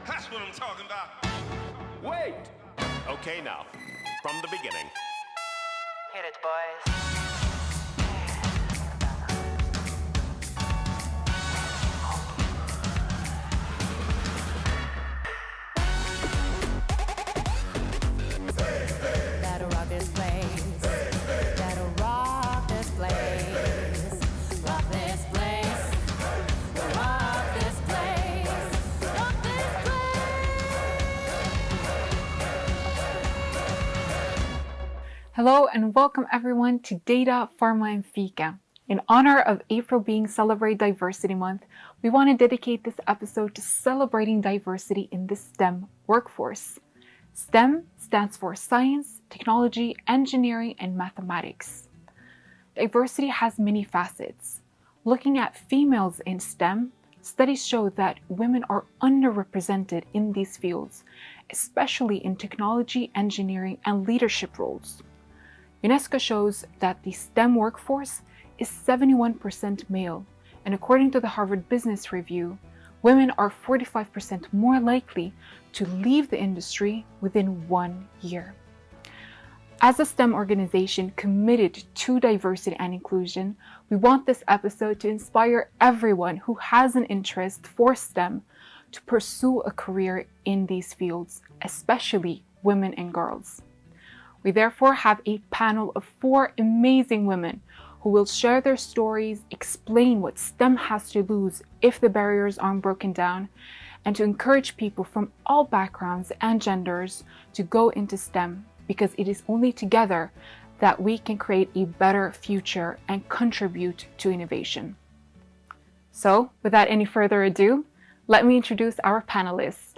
That's what I'm talking about. Wait! Okay, now, from the beginning. Hit it, boys. That'll rock this place. That'll rock this place. Rock this place. Rock this place. Rock this place. Hello and welcome everyone to Data, Pharma and Fika. In honor of April being Celebrate Diversity Month, we want to dedicate this episode to celebrating diversity in the STEM workforce. STEM stands for science, technology, engineering, and mathematics. Diversity has many facets. Looking at females in STEM, studies show that women are underrepresented in these fields, especially in technology, engineering, and leadership roles. UNESCO shows that the STEM workforce is 71% male, and according to the Harvard Business Review, women are 45% more likely to leave the industry within 1 year. As a STEM organization committed to diversity and inclusion, we want this episode to inspire everyone who has an interest for STEM to pursue a career in these fields, especially women and girls. We therefore have a panel of 4 amazing women who will share their stories, explain what STEM has to lose if the barriers aren't broken down, and to encourage people from all backgrounds and genders to go into STEM, because it is only together that we can create a better future and contribute to innovation. So, without any further ado, let me introduce our panelists.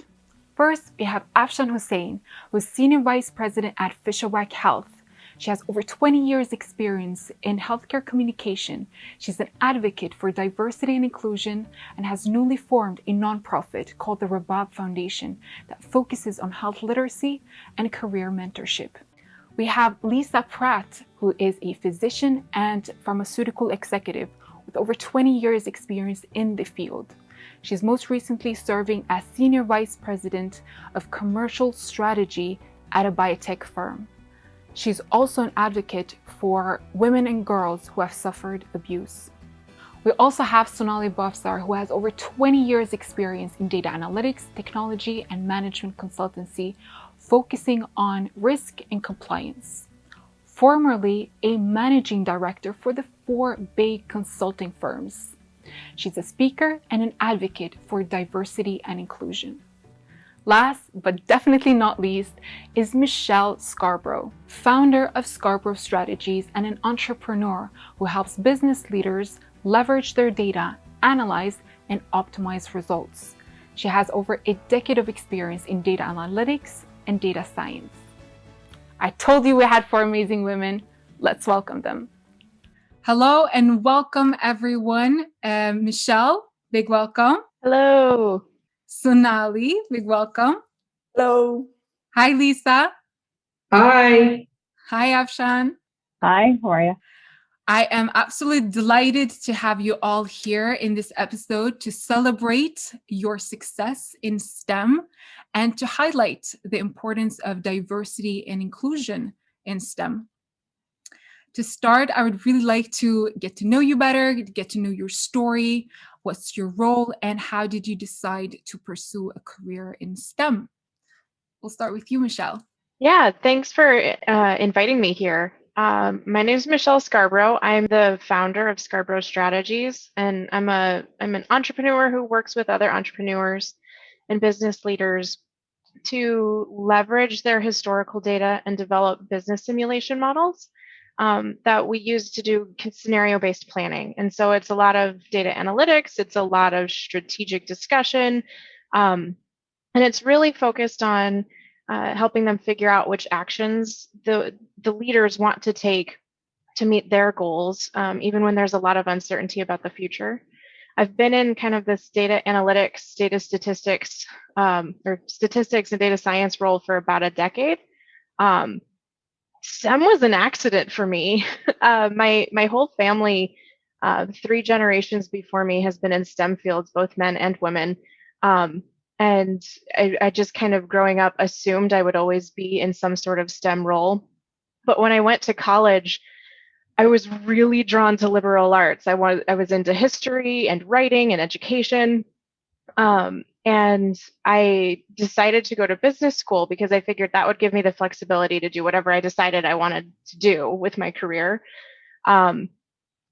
First, we have Afshan Hussain, who is Senior Vice President at Fisherwack Health. She has over 20 years experience in healthcare communication. She's an advocate for diversity and inclusion and has newly formed a nonprofit called the Rabab Foundation that focuses on health literacy and career mentorship. We have Lisa Pratt, who is a physician and pharmaceutical executive with over 20 years experience in the field. She's most recently serving as Senior Vice President of Commercial Strategy at a biotech firm. She's also an advocate for women and girls who have suffered abuse. We also have Sonali Bafsar, who has over 20 years experience in data analytics, technology, and management consultancy, focusing on risk and compliance. Formerly a managing director for the 4 big consulting firms. She's a speaker and an advocate for diversity and inclusion. Last, but definitely not least, is Michelle Scarborough, founder of Scarborough Strategies and an entrepreneur who helps business leaders leverage their data, analyze, and optimize results. She has over a decade of experience in data analytics and data science. I told you we had 4 amazing women. Let's welcome them. Hello and welcome everyone. Michelle, big welcome. Hello. Sonali, big welcome. Hello. Hi, Lisa. Hi. Hi, Afshan. Hi, how are you? I am absolutely delighted to have you all here in this episode to celebrate your success in STEM and to highlight the importance of diversity and inclusion in STEM. To start, I would really like to get to know you better, get to know your story. What's your role and how did you decide to pursue a career in STEM? We'll start with you, Michelle. Yeah, thanks for inviting me here. My name is Michelle Scarborough. I'm the founder of Scarborough Strategies, and I'm an entrepreneur who works with other entrepreneurs and business leaders to leverage their historical data and develop business simulation models that we use to do scenario-based planning. And so it's a lot of data analytics, it's a lot of strategic discussion, and it's really focused on helping them figure out which actions the leaders want to take to meet their goals, even when there's a lot of uncertainty about the future. I've been in kind of this data analytics, data statistics, or statistics and data science role for about a decade. STEM was an accident for me. My whole family, 3 generations before me, has been in STEM fields, both men and women. And I just kind of growing up assumed I would always be in some sort of STEM role. But when I went to college, I was really drawn to liberal arts. I was into history and writing and education. And I decided to go to business school because I figured that would give me the flexibility to do whatever I decided I wanted to do with my career.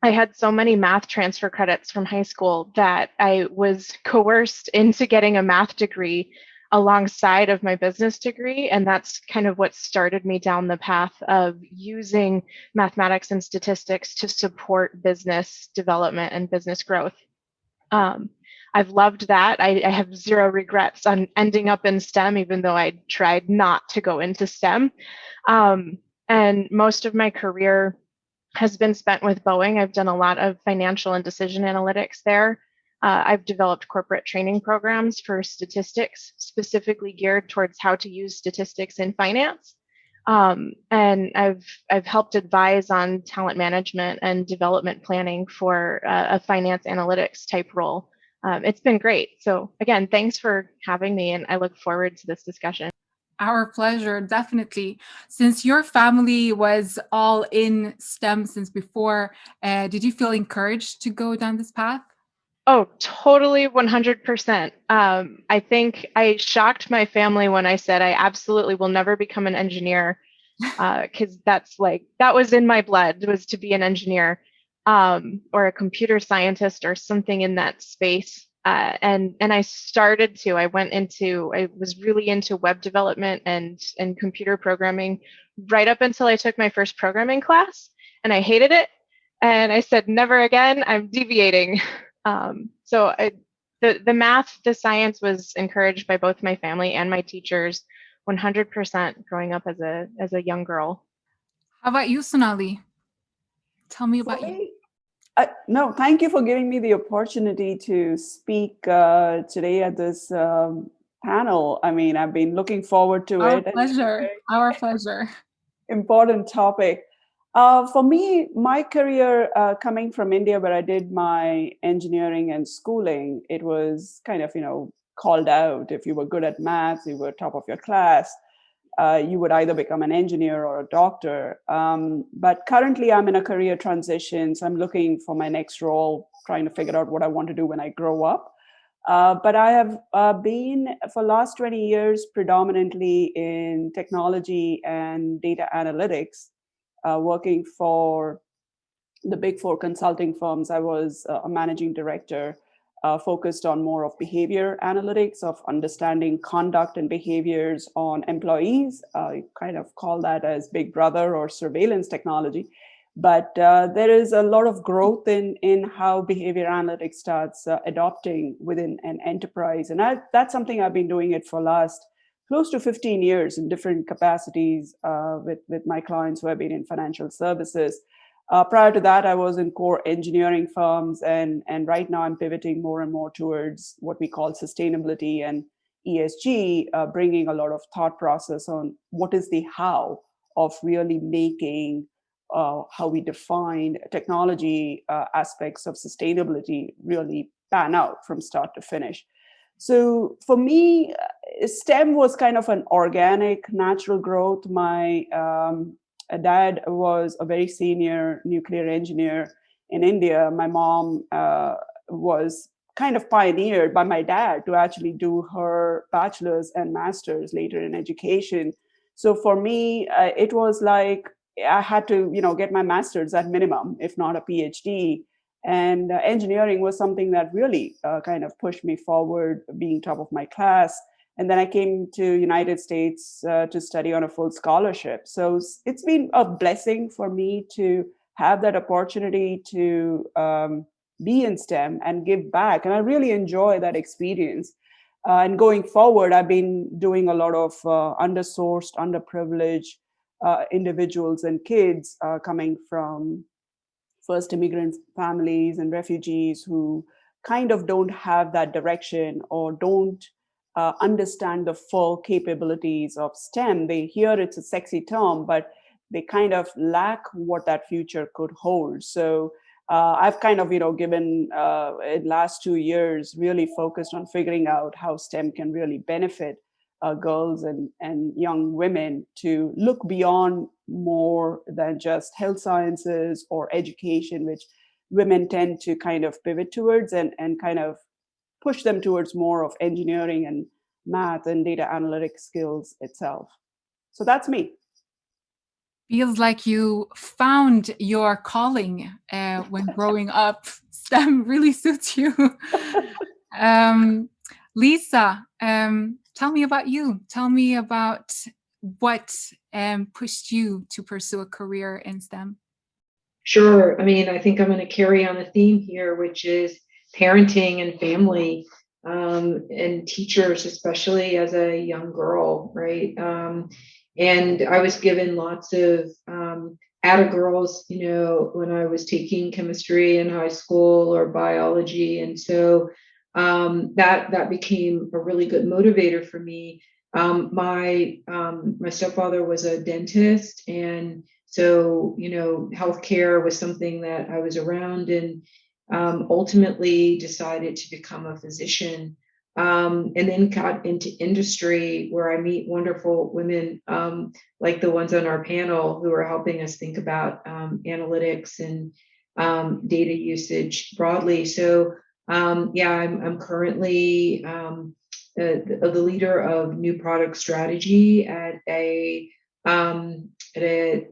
I had so many math transfer credits from high school that I was coerced into getting a math degree alongside of my business degree. And that's kind of what started me down the path of using mathematics and statistics to support business development and business growth. I've loved that. I have zero regrets on ending up in STEM, even though I tried not to go into STEM. And most of my career has been spent with Boeing. I've done a lot of financial and decision analytics there. I've developed corporate training programs for statistics, specifically geared towards how to use statistics in finance. And I've helped advise on talent management and development planning for a finance analytics type role. It's been great. So again, thanks for having me, and I look forward to this discussion. Our pleasure, definitely. Since your family was all in STEM since before, did you feel encouraged to go down this path? Oh, totally 100%. I think I shocked my family when I said I absolutely will never become an engineer, because that was in my blood, was to be an engineer, or a computer scientist or something in that space. And I started to. I was really into web development and computer programming right up until I took my first programming class, and I hated it. And I said, never again, I'm deviating. So the math, the science was encouraged by both my family and my teachers 100% growing up as a young girl. How about you, Sonali? Tell me For about you. me, no, thank you for giving me the opportunity to speak today at this panel. I mean, I've been looking forward to Our it. pleasure. Our pleasure. Important topic. For me, my career coming from India, where I did my engineering and schooling, it was kind of, called out. If you were good at math, you were top of your class. You would either become an engineer or a doctor. But currently I'm in a career transition. So I'm looking for my next role, trying to figure out what I want to do when I grow up. But I have been for the last 20 years predominantly in technology and data analytics, working for the big four consulting firms. I was a managing director, focused on more of behavior analytics, of understanding conduct and behaviors on employees. You kind of call that as Big Brother or surveillance technology. But there is a lot of growth in how behavior analytics starts adopting within an enterprise. And that's something I've been doing it for last close to 15 years in different capacities with my clients who have been in financial services. Prior to that, I was in core engineering firms, and right now I'm pivoting more and more towards what we call sustainability and ESG, bringing a lot of thought process on what is the how of really making how we define technology aspects of sustainability really pan out from start to finish. So for me, STEM was kind of an organic, natural growth. My dad was a very senior nuclear engineer in India. My mom was kind of pioneered by my dad to actually do her bachelor's and master's later in education. So for me, it was like I had to, get my master's at minimum, if not a PhD. And engineering was something that really kind of pushed me forward, being top of my class. And then I came to United States to study on a full scholarship. So it's been a blessing for me to have that opportunity to be in STEM and give back. And I really enjoy that experience. And going forward, I've been doing a lot of undersourced, underprivileged individuals and kids coming from first immigrant families and refugees who kind of don't have that direction or don't understand the full capabilities of STEM. They hear it's a sexy term, but they kind of lack what that future could hold. So I've kind of, given in last 2 years, really focused on figuring out how STEM can really benefit girls and young women to look beyond more than just health sciences or education, which women tend to kind of pivot towards and kind of push them towards more of engineering and math and data analytics skills itself. So that's me. Feels like you found your calling when growing up. STEM really suits you. Lisa, tell me about you. Tell me about what pushed you to pursue a career in STEM. Sure. I mean, I think I'm going to carry on a theme here, which is parenting and family, and teachers, especially as a young girl, right? And I was given lots of atta girls, when I was taking chemistry in high school or biology. And so that became a really good motivator for me. My stepfather was a dentist, and so healthcare was something that I was around, and ultimately decided to become a physician, and then got into industry where I meet wonderful women like the ones on our panel who are helping us think about analytics and data usage broadly. So I'm currently the leader of new product strategy at a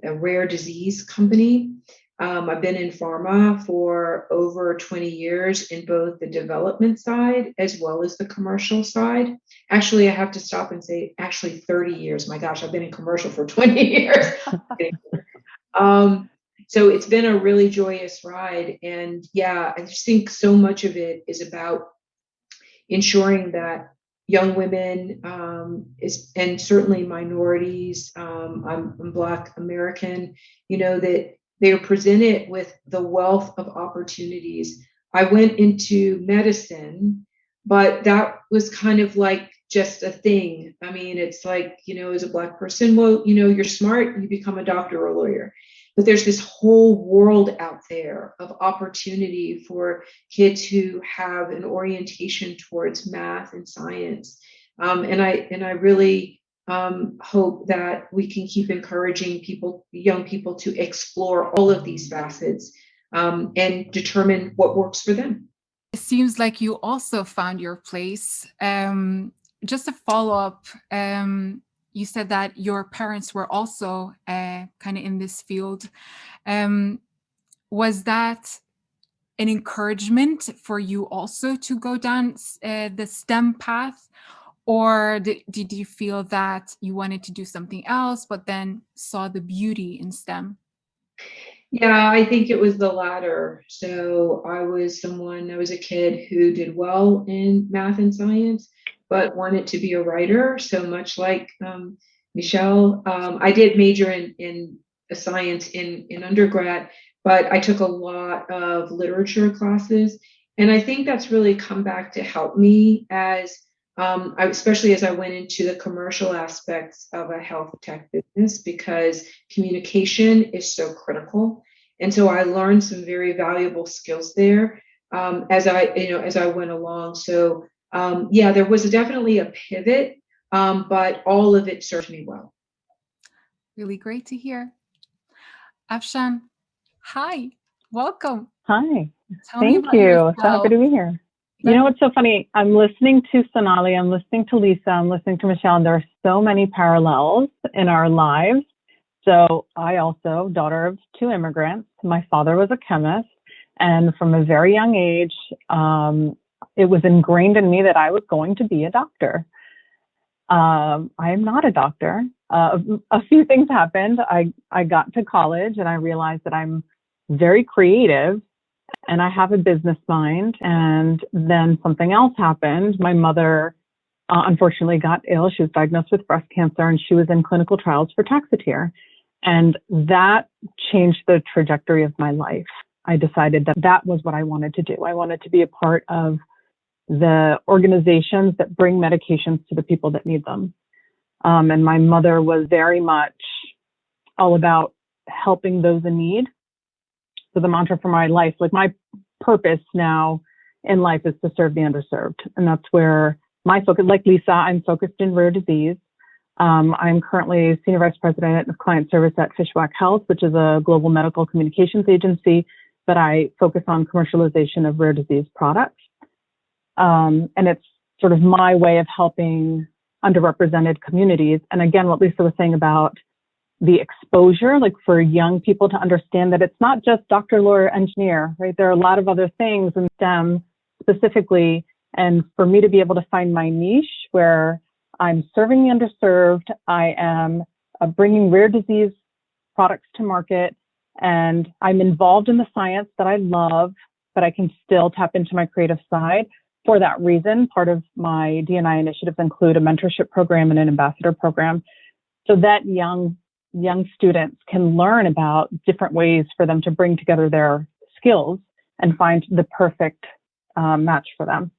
rare disease company. I've been in pharma for over 20 years in both the development side as well as the commercial side. Actually, I have to stop and say, 30 years. My gosh, I've been in commercial for 20 years. So it's been a really joyous ride. And I just think so much of it is about ensuring that young women and certainly minorities, I'm Black American, that they are presented with the wealth of opportunities. I went into medicine, but that was kind of like just a thing. I mean, it's like, as a Black person, well, you're smart, you become a doctor or a lawyer. But there's this whole world out there of opportunity for kids who have an orientation towards math and science. And I really hope that we can keep encouraging young people to explore all of these facets and determine what works for them. It seems like you also found your place. Just a follow-up, you said that your parents were also kind of in this field. Was that an encouragement for you also to go down the STEM path? Or did you feel that you wanted to do something else, but then saw the beauty in STEM? Yeah, I think it was the latter. So I was a kid who did well in math and science, but wanted to be a writer. So much like Michelle, I did major in science in undergrad, but I took a lot of literature classes. And I think that's really come back to help me especially as I went into the commercial aspects of a health tech business, because communication is so critical. And so I learned some very valuable skills there as I went along. So there was definitely a pivot, but all of it served me well. Really great to hear. Afshan, hi, welcome. Hi, Tell me thank about you. yourself. So happy to be here. You know what's so funny? I'm listening to Sonali, I'm listening to Lisa, I'm listening to Michelle, and there are so many parallels in our lives. So I also, daughter of two immigrants, my father was a chemist, and from a very young age, it was ingrained in me that I was going to be a doctor. I am not a doctor. A few things happened. I got to college and I realized that I'm very creative and I have a business mind. And then something else happened. My mother, unfortunately, got ill. She was diagnosed with breast cancer and she was in clinical trials for Taxotere. And that changed the trajectory of my life. I decided that was what I wanted to do. I wanted to be a part of the organizations that bring medications to the people that need them. And my mother was very much all about helping those in need. So the mantra for my life, like my purpose now in life, is to serve the underserved. And that's where my focus, like Lisa, I'm focused in rare disease. I'm currently Senior Vice President of Client Service at Fishwack Health, which is a global medical communications agency, but I focus on commercialization of rare disease products. And it's sort of my way of helping underrepresented communities. And again, what Lisa was saying about the exposure, like for young people to understand that it's not just doctor, lawyer, engineer, right? There are a lot of other things in STEM specifically. And for me to be able to find my niche where I'm serving the underserved, I am bringing rare disease products to market, and I'm involved in the science that I love, but I can still tap into my creative side. For that reason, part of my D&I initiatives include a mentorship program and an ambassador program, so that young students can learn about different ways for them to bring together their skills and find the perfect match for them.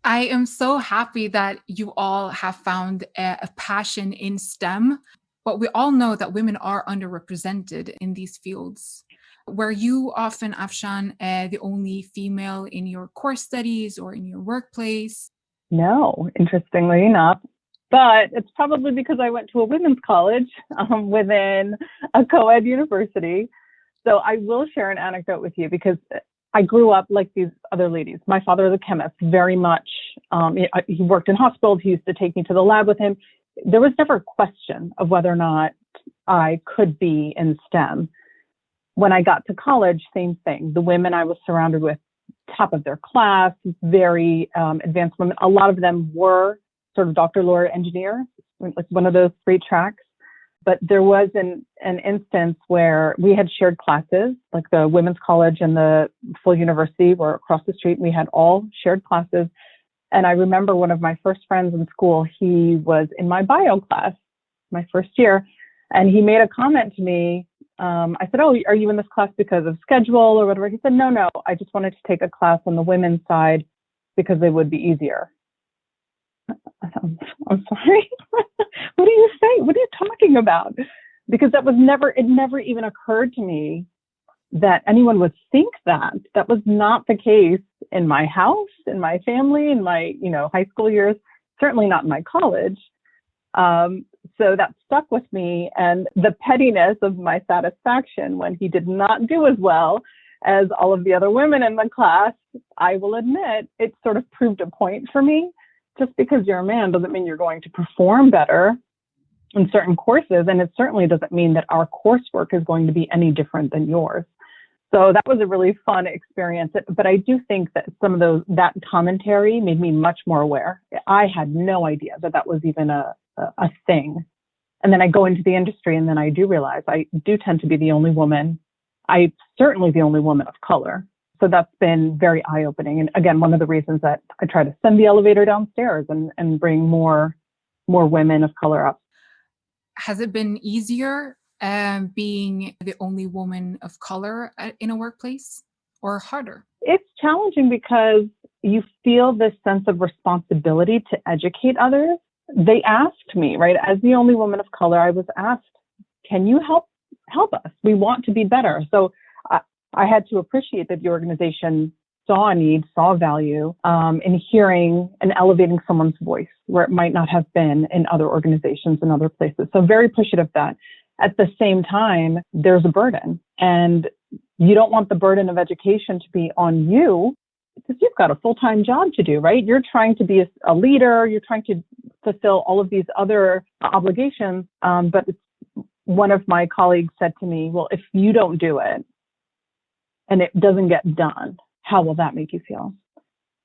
I am so happy that you all have found a passion in STEM, but we all know that women are underrepresented in these fields. Were you often, Afshan, the only female in your course studies or in your workplace? No, interestingly enough. But it's probably because I went to a women's college within a co-ed university. So I will share an anecdote with you because I grew up like these other ladies. My father is a chemist, very much. He worked in hospitals. He used to take me to the lab with him. There was never a question of whether or not I could be in STEM. When I got to college, same thing. The women I was surrounded with, top of their class, very advanced women. A lot of them were sort of doctor, lawyer, engineer, like one of those three tracks. But there was an instance where we had shared classes, like the women's college and the full university were across the street. We had all shared classes. And I remember one of my first friends in school, he was in my bio class, my first year, and he made a comment to me. I said, "Oh, are you in this class because of schedule or whatever?" He said, No, I just wanted to take a class on the women's side because they would be easier." I'm sorry. What are you saying? What are you talking about? Because it never even occurred to me that anyone would think that. That was not the case in my house, in my family, in my, high school years, certainly not in my college. So that stuck with me, and the pettiness of my satisfaction when he did not do as well as all of the other women in the class, I will admit, it sort of proved a point for me. Just because you're a man doesn't mean you're going to perform better in certain courses. And it certainly doesn't mean that our coursework is going to be any different than yours. So that was a really fun experience. But I do think that that commentary made me much more aware. I had no idea that was even a thing. And then I go into the industry and then I do realize I do tend to be the only woman. I'm certainly the only woman of color. So that's been very eye-opening. And again, one of the reasons that I try to send the elevator downstairs and bring more women of color up. Has it been easier being the only woman of color in a workplace, or harder? It's challenging because you feel this sense of responsibility to educate others. They asked me, right, as the only woman of color, I was asked, "Can you help us? We want to be better." So I had to appreciate that the organization saw a need, saw value in hearing and elevating someone's voice where it might not have been in other organizations and other places. So very appreciative of that. At the same time, there's a burden, and you don't want the burden of education to be on you because you've got a full-time job to do, right? You're trying to be a leader. You're trying to fulfill all of these other obligations. But one of my colleagues said to me, "Well, if you don't do it, and it doesn't get done, how will that make you feel?"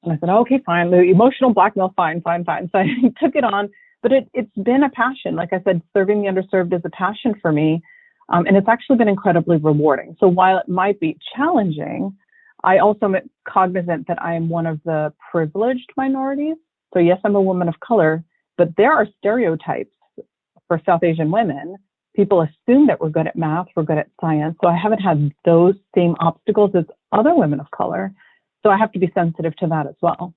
And I said, "Okay, fine. The emotional blackmail, fine. So I took it on, but it's been a passion. Like I said, serving the underserved is a passion for me. And it's actually been incredibly rewarding. So while it might be challenging, I also am cognizant that I am one of the privileged minorities. So yes, I'm a woman of color, but there are stereotypes for South Asian women. People assume that we're good at math, we're good at science. So I haven't had those same obstacles as other women of color. So I have to be sensitive to that as well.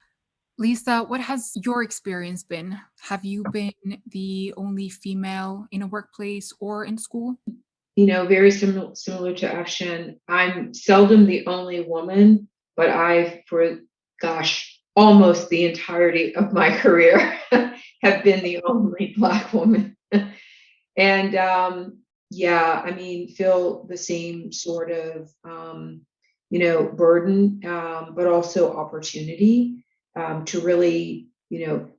Lisa, what has your experience been? Have you been the only female in a workplace or in school? very similar to Afshan. I'm seldom the only woman, but for gosh, almost the entirety of my career have been the only Black woman. And yeah, I mean, feel the same sort of, burden, but also opportunity to really,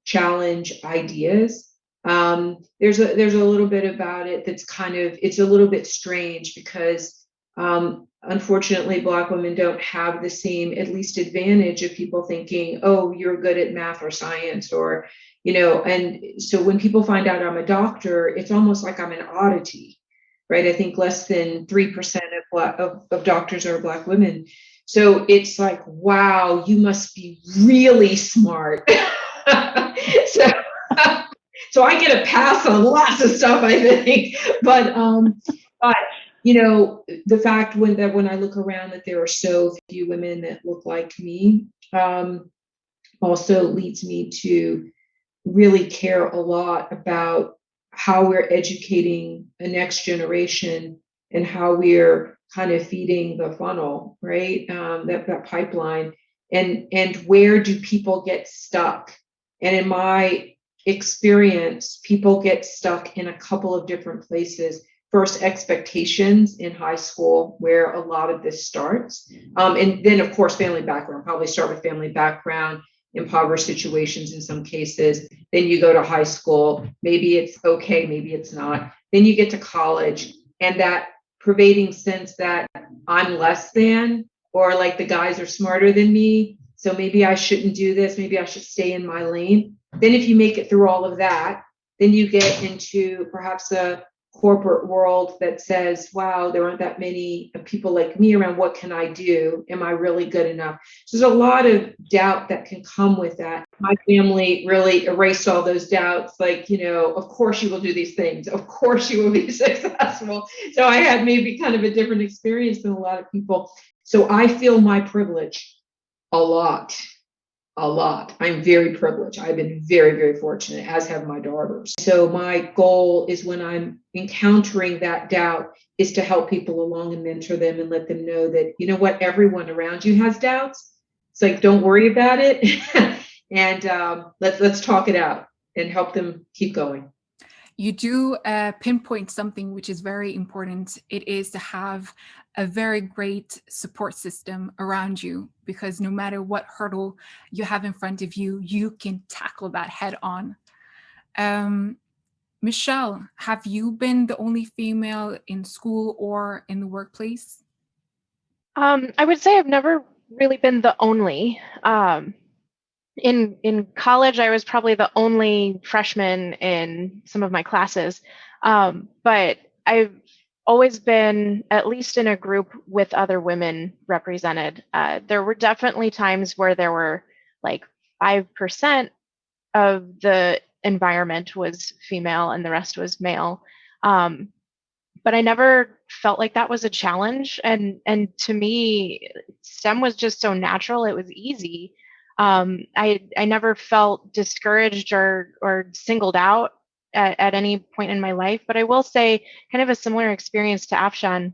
challenge ideas. There's a little bit about it that's it's a little bit strange because unfortunately, Black women don't have the same, at least, advantage of people thinking, oh, you're good at math or science, or, and so when people find out I'm a doctor, it's almost like I'm an oddity, right? I think less than 3% of doctors are Black women. So it's like, wow, you must be really smart. so, so I get a pass on lots of stuff, I think, but the fact when I look around that there are so few women that look like me, also leads me to really care a lot about how we're educating the next generation and how we're kind of feeding the funnel, right? That pipeline, and where do people get stuck? And in my experience, people get stuck in a couple of different places. First, expectations in high school, where a lot of this starts. And then, of course, family background, probably start with family background, impoverished situations in some cases. Then you go to high school, maybe it's okay, maybe it's not. Then you get to college, and that pervading sense that I'm less than, or like the guys are smarter than me, so maybe I shouldn't do this, maybe I should stay in my lane. Then if you make it through all of that, then you get into perhaps a corporate world that says, wow, there aren't that many people like me around. What can I do? Am I really good enough? So there's a lot of doubt that can come with that. My family really erased all those doubts. Like, of course you will do these things. Of course you will be successful. So I had maybe kind of a different experience than a lot of people. So I feel my privilege a lot. I'm very privileged. I've been very, very fortunate, as have my daughters. So my goal is, when I'm encountering that doubt, is to help people along and mentor them and let them know that, everyone around you has doubts. It's like, don't worry about it. And let's talk it out and help them keep going. You do pinpoint something which is very important. It is to have a very great support system around you, because no matter what hurdle you have in front of you, you can tackle that head on. Michelle, have you been the only female in school or in the workplace? I would say I've never really been the only. In college, I was probably the only freshman in some of my classes, but I've always been at least in a group with other women represented. There were definitely times where there were like 5% of the environment was female and the rest was male. But I never felt like that was a challenge. And to me, STEM was just so natural. It was easy. I never felt discouraged or singled out at any point in my life. But I will say, kind of a similar experience to Afshan.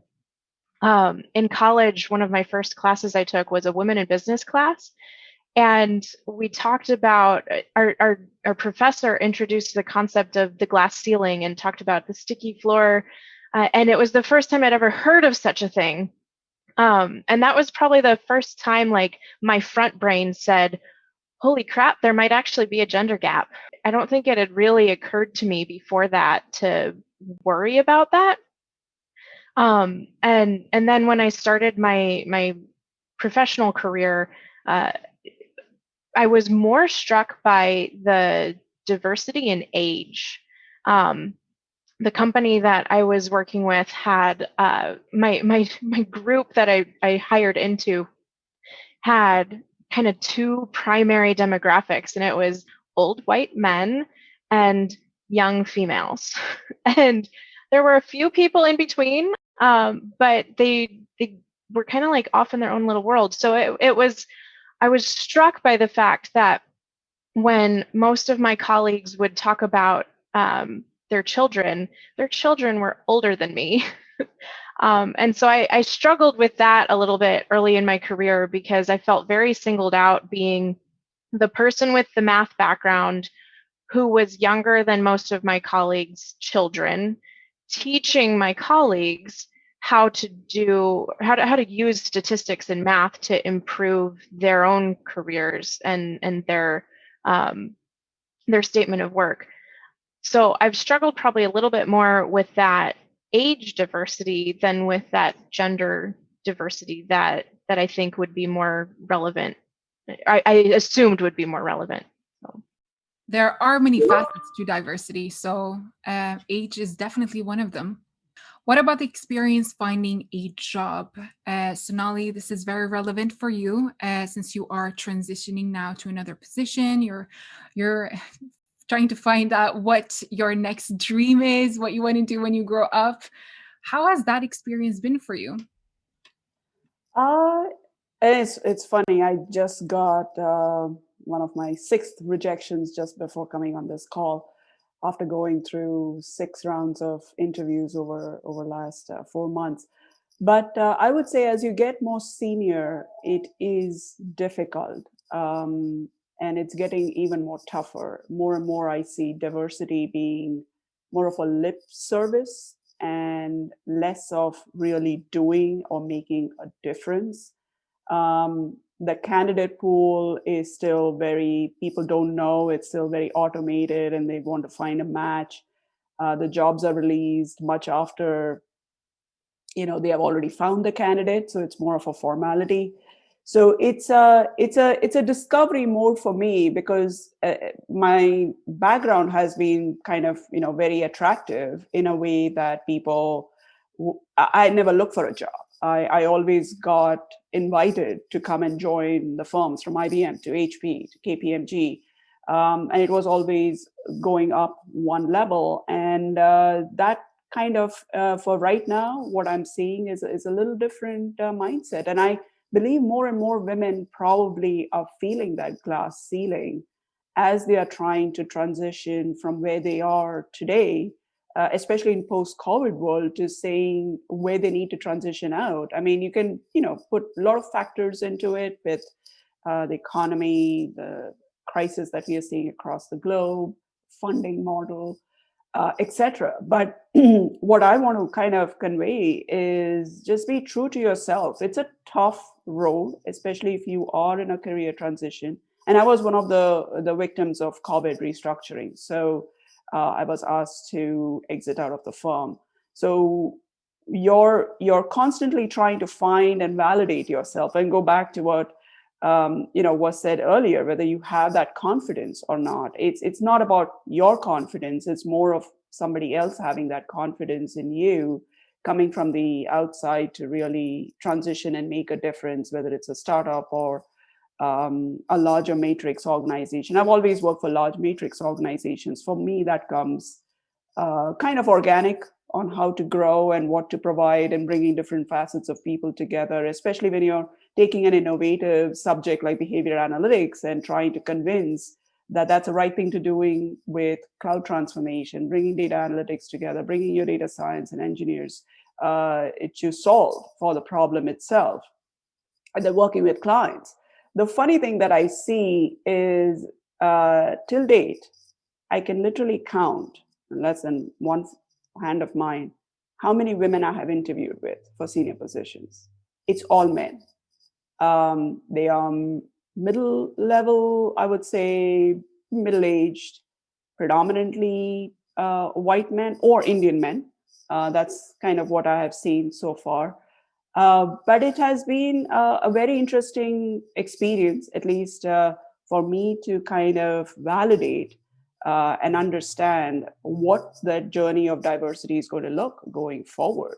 In college, one of my first classes I took was a women in business class. And we talked about, our professor introduced the concept of the glass ceiling and talked about the sticky floor. And it was the first time I'd ever heard of such a thing. And that was probably the first time like my front brain said, holy crap, there might actually be a gender gap. I don't think it had really occurred to me before that to worry about that. And then when I started my professional career, I was more struck by the diversity in age. The company that I was working with had my group that I hired into had kind of two primary demographics, and it was old white men and young females. And there were a few people in between, but they were kind of like off in their own little world. So I was struck by the fact that when most of my colleagues would talk about their children were older than me. And so I struggled with that a little bit early in my career because I felt very singled out being the person with the math background who was younger than most of my colleagues' children, teaching my colleagues how to use statistics and math to improve their own careers and their statement of work. So I've struggled probably a little bit more with that age diversity than with that gender diversity that I think would be more relevant. I assumed would be more relevant. So. There are many facets to diversity, so age is definitely one of them. What about the experience finding a job? Sonali, this is very relevant for you since you are transitioning now to another position. You're trying to find out what your next dream is, what you want to do when you grow up. How has that experience been for you? It's funny. I just got one of my 6th rejections just before coming on this call, after going through 6 rounds of interviews over last 4 months. But I would say as you get more senior, it is difficult. And it's getting even more tougher. More and more I see diversity being more of a lip service and less of really doing or making a difference. The candidate pool is still people don't know, it's still very automated and they want to find a match. The jobs are released much after, they have already found the candidate. So it's more of a formality. So it's a discovery more for me because my background has been kind of, very attractive in a way that I never looked for a job. I always got invited to come and join the firms from IBM to HP to KPMG. And it was always going up one level. And that kind of, for right now, what I'm seeing is a little different mindset. And I believe more and more women probably are feeling that glass ceiling as they are trying to transition from where they are today, especially in post-COVID world, to saying where they need to transition out. I mean, you can, put a lot of factors into it with the economy, the crisis that we are seeing across the globe, funding model, etc. But what I want to kind of convey is just be true to yourself. It's a tough road, especially if you are in a career transition. And I was one of the victims of COVID restructuring. So I was asked to exit out of the firm. So you're constantly trying to find and validate yourself and go back to what was said earlier, whether you have that confidence or not. It's not about your confidence. It's more of somebody else having that confidence in you, coming from the outside to really transition and make a difference, whether it's a startup or a larger matrix organization. I've always worked for large matrix organizations. For me, that comes kind of organic on how to grow and what to provide and bringing different facets of people together, especially when you're taking an innovative subject like behavior analytics and trying to convince that that's the right thing to doing with cloud transformation, bringing data analytics together, bringing your data science and engineers to solve for the problem itself. And then working with clients. The funny thing that I see is till date, I can literally count in less than one hand of mine how many women I have interviewed with for senior positions. It's all men. They are middle level, I would say middle-aged, predominantly white men or Indian men. That's kind of what I have seen so far. But it has been a very interesting experience, at least for me to kind of validate and understand what the journey of diversity is going to look going forward.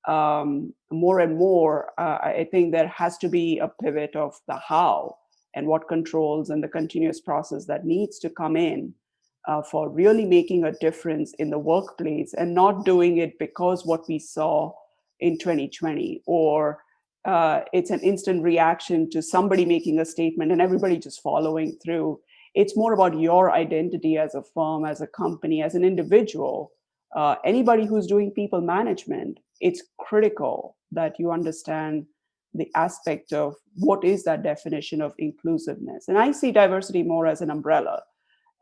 More and more, I think there has to be a pivot of the how and what controls and the continuous process that needs to come in for really making a difference in the workplace and not doing it because what we saw in 2020 or it's an instant reaction to somebody making a statement and everybody just following through. It's more about your identity as a firm, as a company, as an individual. Anybody who's doing people management it's critical that you understand the aspect of what is that definition of inclusiveness. And I see diversity more as an umbrella,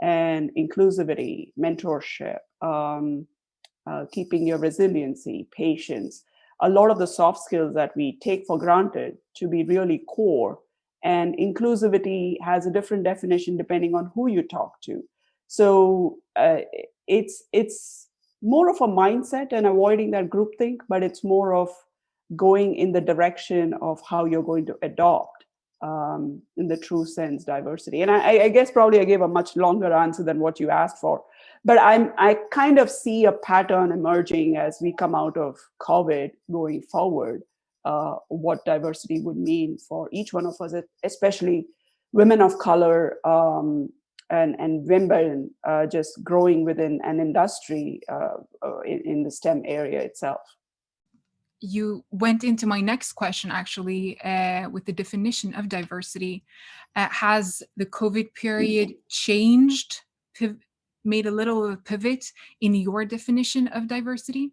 and inclusivity, mentorship, keeping your resiliency, patience, a lot of the soft skills that we take for granted to be really core. And inclusivity has a different definition depending on who you talk to. So it's more of a mindset and avoiding that groupthink, but it's more of going in the direction of how you're going to adopt, in the true sense, diversity. And I guess probably I gave a much longer answer than what you asked for, but I kind of see a pattern emerging as we come out of COVID going forward, what diversity would mean for each one of us, especially women of color, and women just growing within an industry in the STEM area itself. You went into my next question, actually, with the definition of diversity. Has the COVID period changed, made a little pivot in your definition of diversity?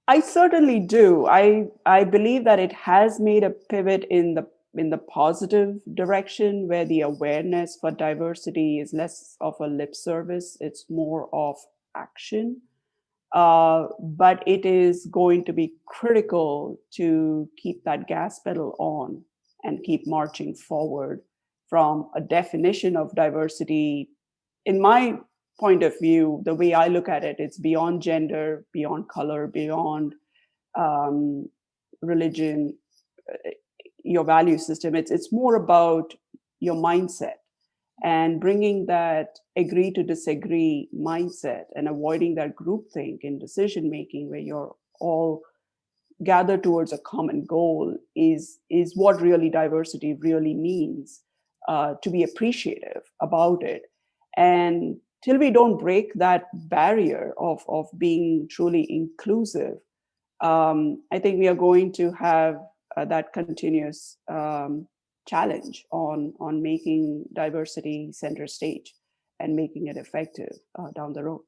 I certainly do. I believe that it has made a pivot in the positive direction, where the awareness for diversity is less of a lip service, it's more of action. But it is going to be critical to keep that gas pedal on and keep marching forward from a definition of diversity. In my point of view, the way I look at it, it's beyond gender, beyond color, beyond religion, your value system. It's more about your mindset, and bringing that agree to disagree mindset and avoiding that groupthink in decision making, where you're all gathered towards a common goal, is what really diversity really means, to be appreciative about it. And till we don't break that barrier of being truly inclusive, I think we are going to have that continuous challenge on making diversity center stage and making it effective down the road.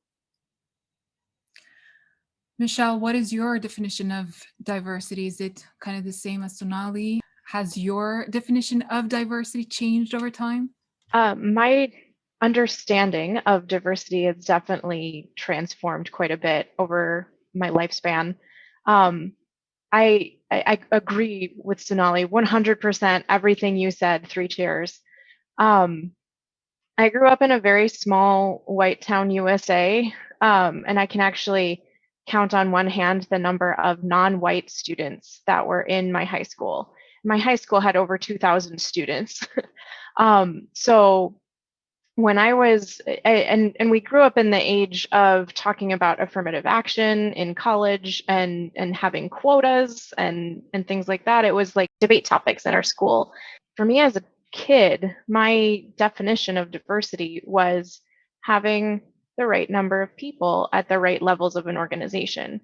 Michelle, what is your definition of diversity? Is it kind of the same as Sonali? Has your definition of diversity changed over time? My understanding of diversity has definitely transformed quite a bit over my lifespan. I agree with Sonali 100%. Everything you said, 3 cheers. I grew up in a very small white town, USA, and I can actually count on one hand the number of non-white students that were in my high school. My high school had over 2,000 students. So when I was, and we grew up in the age of talking about affirmative action in college and having quotas and things like that. It was like debate topics in our school. For me as a kid, my definition of diversity was having the right number of people at the right levels of an organization.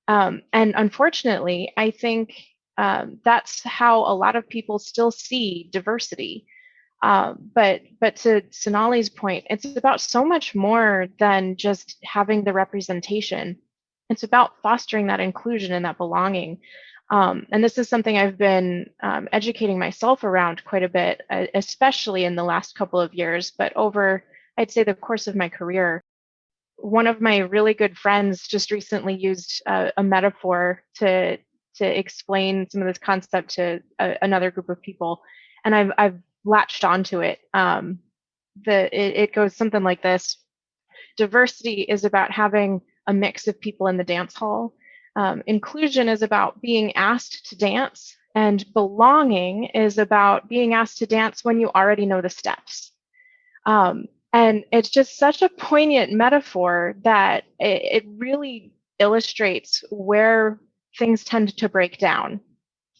And unfortunately, I think that's how a lot of people still see diversity. But to Sonali's point, it's about so much more than just having the representation. It's about fostering that inclusion and that belonging. And this is something I've been educating myself around quite a bit, especially in the last couple of years, but over, I'd say, the course of my career. One of my really good friends just recently used a metaphor to explain some of this concept to another group of people, and I've latched onto it. It goes something like this: diversity is about having a mix of people in the dance hall. Inclusion is about being asked to dance, and belonging is about being asked to dance when you already know the steps. And it's just such a poignant metaphor that it really illustrates where things tend to break down.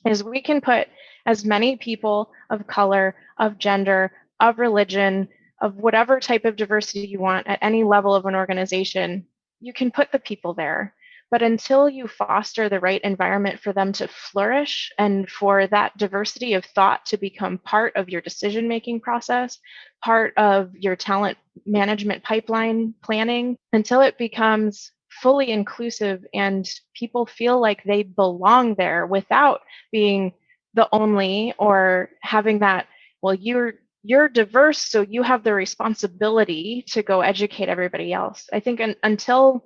Is we can put as many people of color, of gender, of religion, of whatever type of diversity you want at any level of an organization, you can put the people there. But until you foster the right environment for them to flourish and for that diversity of thought to become part of your decision-making process, part of your talent management pipeline planning, until it becomes fully inclusive and people feel like they belong there without being the only or having that, well, you're diverse, so you have the responsibility to go educate everybody else. I think until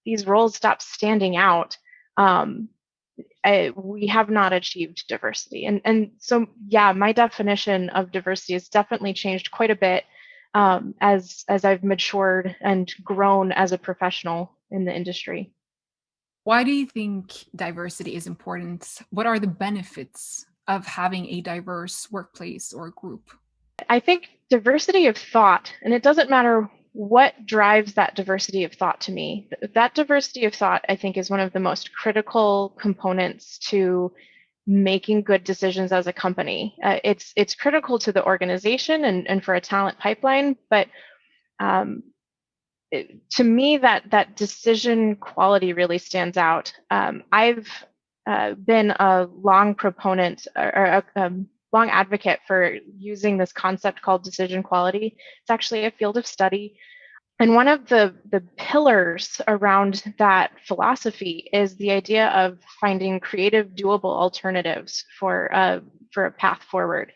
these roles stop standing out, we have not achieved diversity. And so, yeah, my definition of diversity has definitely changed quite a bit as I've matured and grown as a professional in the industry. Why do you think diversity is important? What are the benefits of having a diverse workplace or group? I think diversity of thought, and it doesn't matter what drives that diversity of thought to me. That diversity of thought, I think, is one of the most critical components to making good decisions as a company. It's critical to the organization and for a talent pipeline, but to me, that decision quality really stands out. I've been a long proponent or a long advocate for using this concept called decision quality. It's actually a field of study. And one of the pillars around that philosophy is the idea of finding creative, doable alternatives for a path forward.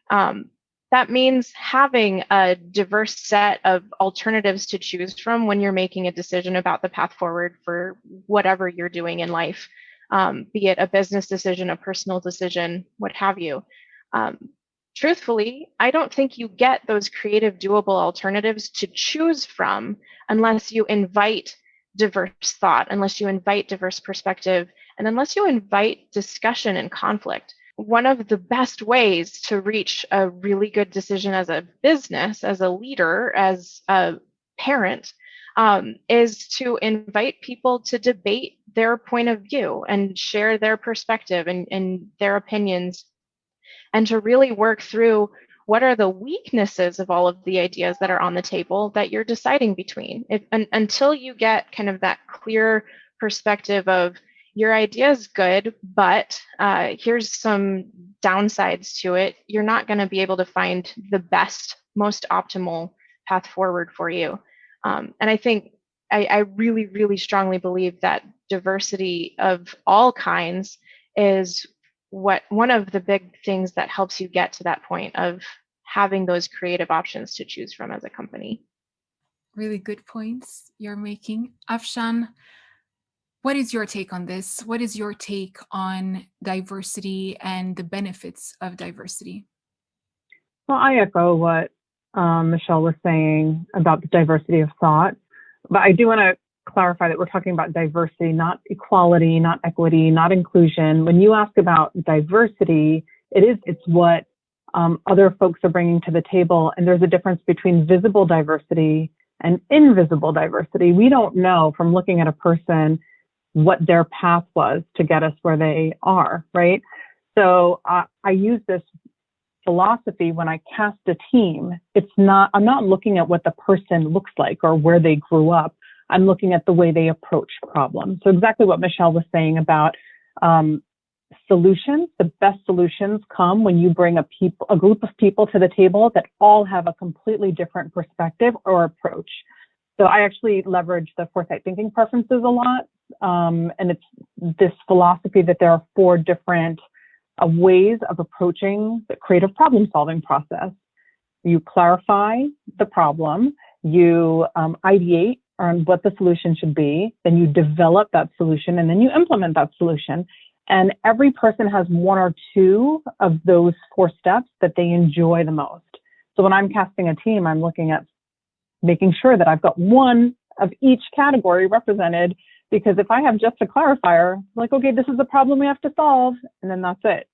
That means having a diverse set of alternatives to choose from when you're making a decision about the path forward for whatever you're doing in life, be it a business decision, a personal decision, what have you. Truthfully, I don't think you get those creative, doable alternatives to choose from unless you invite diverse thought, unless you invite diverse perspective, and unless you invite discussion and conflict. One of the best ways to reach a really good decision as a business, as a leader, as a parent, is to invite people to debate their point of view and share their perspective and their opinions, and to really work through what are the weaknesses of all of the ideas that are on the table that you're deciding between. Until you get kind of that clear perspective of your idea is good, but here's some downsides to it, you're not going to be able to find the best, most optimal path forward for you. And I think I really, really strongly believe that diversity of all kinds is one of the big things that helps you get to that point of having those creative options to choose from as a company. Really good points you're making. Afshan, what is your take on this? What is your take on diversity and the benefits of diversity? Well, I echo what Michelle was saying about the diversity of thought, but I do want to clarify that we're talking about diversity, not equality, not equity, not inclusion. When you ask about diversity, it's what other folks are bringing to the table, and there's a difference between visible diversity and invisible diversity. We don't know from looking at a person what their path was to get us where they are, right? So I use this philosophy when I cast a team. I'm not looking at what the person looks like or where they grew up. I'm looking at the way they approach problems. So exactly what Michelle was saying about solutions. The best solutions come when you bring a group of people to the table that all have a completely different perspective or approach. So I actually leverage the foresight thinking preferences a lot. And it's this philosophy that there are 4 different ways of approaching the creative problem solving process. You clarify the problem, you ideate on what the solution should be, then you develop that solution, and then you implement that solution. And every person has 1 or 2 of those 4 steps that they enjoy the most. So when I'm casting a team, I'm looking at making sure that I've got 1 of each category represented, because if I have just a clarifier, like, okay, this is the problem we have to solve, and then that's it.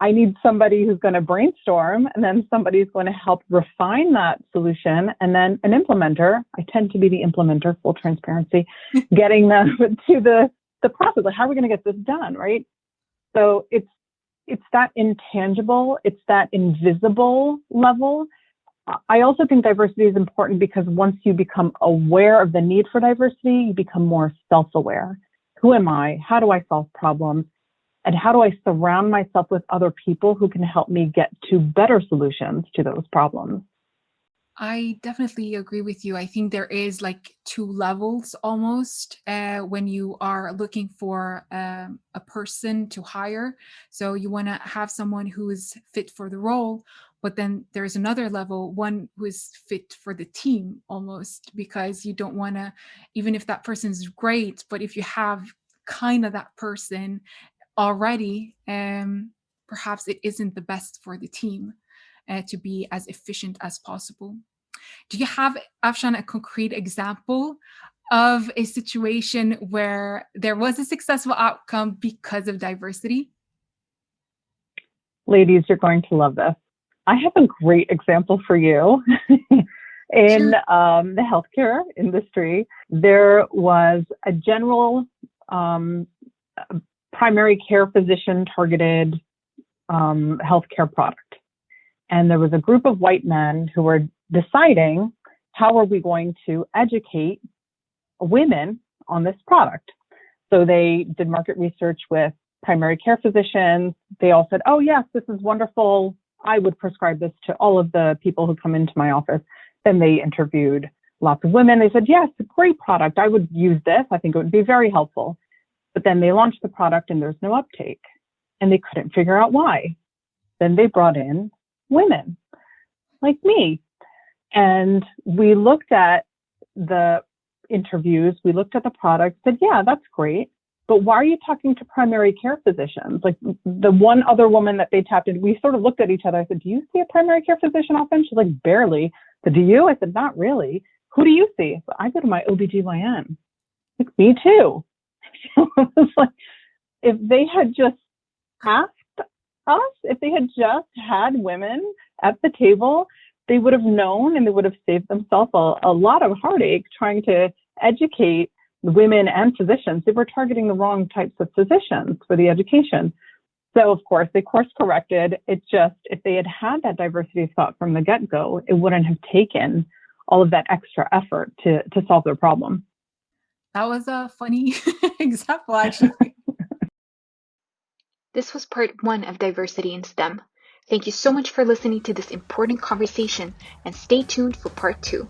I need somebody who's going to brainstorm, and then somebody who's going to help refine that solution, and then an implementer. I tend to be the implementer, full transparency, getting them to the process. Like, how are we going to get this done, right? So it's that intangible, it's that invisible level. I also think diversity is important because once you become aware of the need for diversity, you become more self-aware. Who am I? How do I solve problems? And how do I surround myself with other people who can help me get to better solutions to those problems? I definitely agree with you. I think there is like two levels almost when you are looking for a person to hire. So you want to have someone who is fit for the role, but then there's another level, one who is fit for the team almost, because you don't want to, even if that person is great, but if you have kind of that person already, perhaps it isn't the best for the team to be as efficient as possible. Do you have, Afshan, a concrete example of a situation where there was a successful outcome because of diversity? Ladies, you're going to love this. I have a great example for you. In the healthcare industry, there was a general primary care physician targeted healthcare product. And there was a group of white men who were deciding, how are we going to educate women on this product? So they did market research with primary care physicians. They all said, oh, yes, this is wonderful. I would prescribe this to all of the people who come into my office. Then they interviewed lots of women. They said, yes, a great product. I would use this. I think it would be very helpful. But then they launched the product and there's no uptake. And they couldn't figure out why. Then they brought in women like me. And we looked at the interviews, we looked at the product, said, yeah, that's great. But why are you talking to primary care physicians? Like the one other woman that they tapped in, we sort of looked at each other. I said, do you see a primary care physician often? She's like, barely. I said, do you? I said, not really. Who do you see? So I go to my OBGYN. Like, me too. So it was like, if they had just asked us, if they had just had women at the table, they would have known and they would have saved themselves a lot of heartache trying to educate women and physicians. They were targeting the wrong types of physicians for the education. So, of course, they course corrected. It just, if they had had that diversity thought from the get-go, it wouldn't have taken all of that extra effort to solve their problem. That was a funny example, actually. This was part 1 of Diversity in STEM. Thank you so much for listening to this important conversation, and stay tuned for part 2.